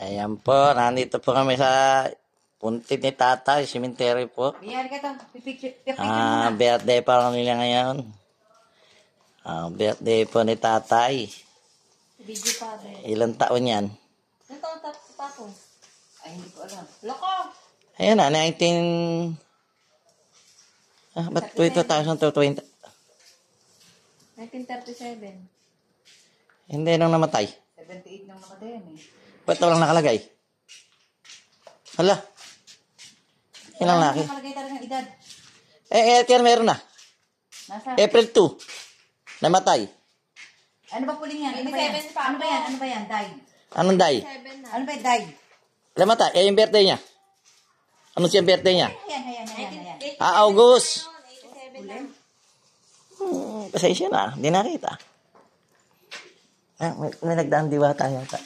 Ayan po, nandito po kami sa puntit ni Tatay, cemetery po. Ayan ka to, pipicture muna. Birthday pa lang nila ngayon. Birthday po ni Tatay. Video pa rin. Ilang taon yan? Ilang taon tapos? Ay, hindi ko alam. Loko! Ayan na, 19... ba't 2020? 1937. Hindi nang namatay. 78 nang nakadayan eh. Ba't walang nakalagay? Hala. Ilang laki? Nakalagay talaga ng edad. Kaya meron na. Nasa? April 2. Namatay. Ano ba puling yan? Ano ba yan? Ano ba yan? Ano ba yan? Died. Anong day? Ano ba yan? Died. Namatay. Yung birthday niya. Ano siyang birthday niya? Ayan. August. 87 Pasensya na. Hindi nakita. May nagdaan diwata yata.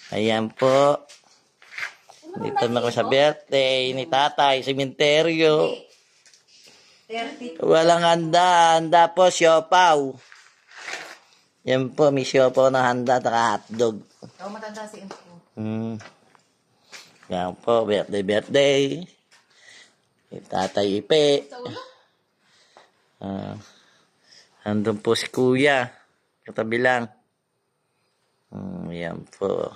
Ayan po. Dito na ko sa birthday ni Tatay, sementeryo. 30. Walang handa. Handa po, siopaw. Yan po, may siopaw na handa at hotdog. Ako matanda si Impo. Yan po, birthday. Tatay Ipe. Andun po si Kuya. Katabi lang. Yan po.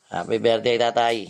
Happy birthday, Tatay.